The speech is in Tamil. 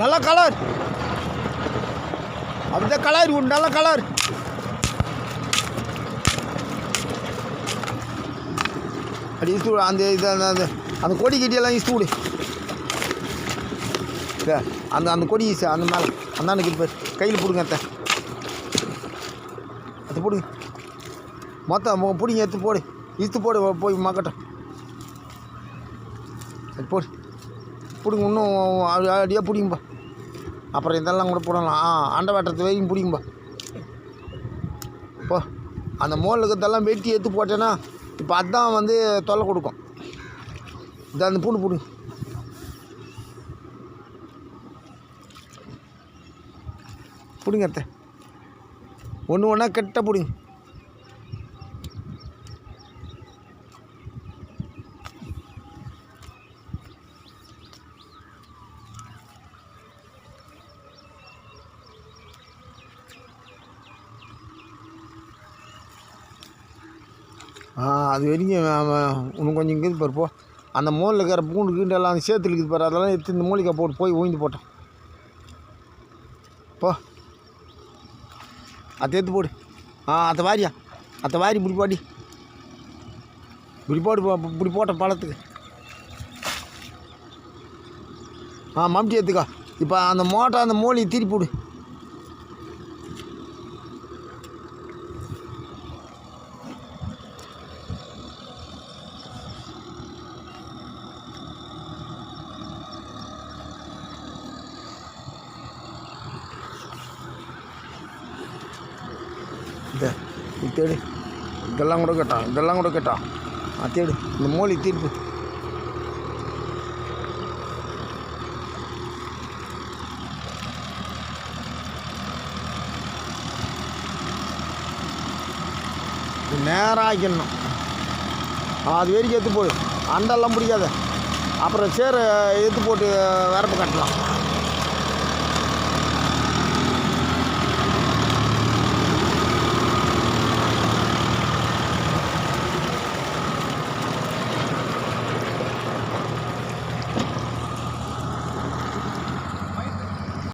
நல்ல கலர் அப்படிதான் கலர் உண்டு நல்ல கலர் அப்படி இஸ்து அந்த இது அந்த அந்த கொடி கிட்டியெல்லாம் இஸ்து விடு அந்த அந்த கொடி அந்த மேலே அந்தானுக்கு இருப்பார் கையில் பிடுங்க அத்தை பிடுங்க மொத்தம் பிடிங்க எடுத்து போடு இஸ்து போடு போய் மக்கட்டும் அது போடு பிடுங்க இன்னும் அப்படியே பிடிக்கும்பா அப்புறம் இதெல்லாம் கூட போடலாம் அண்டை வெட்டுறது வரைக்கும் பிடிக்கும்பா இப்போ அந்த மோலுக்கத்தெல்லாம் வெட்டி எடுத்து போட்டேன்னா இப்போ அதுதான் வந்து தொல்லை கொடுக்கும் இந்த அந்த பூண்டு பிடுங்க பிடுங்க அத்தை ஒன்று ஒன்றா கெட்ட பிடுங்க அது வரைக்கும் இன்னும் கொஞ்சம் இருக்குது பாரு போ அந்த மூலையில் இருக்கிற பூண்டு கீண்டெல்லாம் அந்த சேத்துல இருக்குது பாரு அதெல்லாம் எடுத்து இந்த மூலிகை போட்டு போய் ஊய்ந்து போட்டோம் போ அதை எடுத்து போடு அதை வாரியா அதை வாரி இப்படி பாடி இப்படி போடு இப்படி போட்ட பழத்துக்கு மம்டி எடுத்துக்கா இப்போ அந்த மோட்டை அந்த மூலிகை திருப்பி விடு தேடு இதெல்லாம் கூட கேட்டான் தேடு இந்த மூலி தீர்ப்பு நேரம் ஆக்கிடணும் அது வரைக்கும் எடுத்து போடு அண்டெல்லாம் பிடிக்காத அப்புறம் சேரை எடுத்து போட்டு வரப்பு கட்டலாம்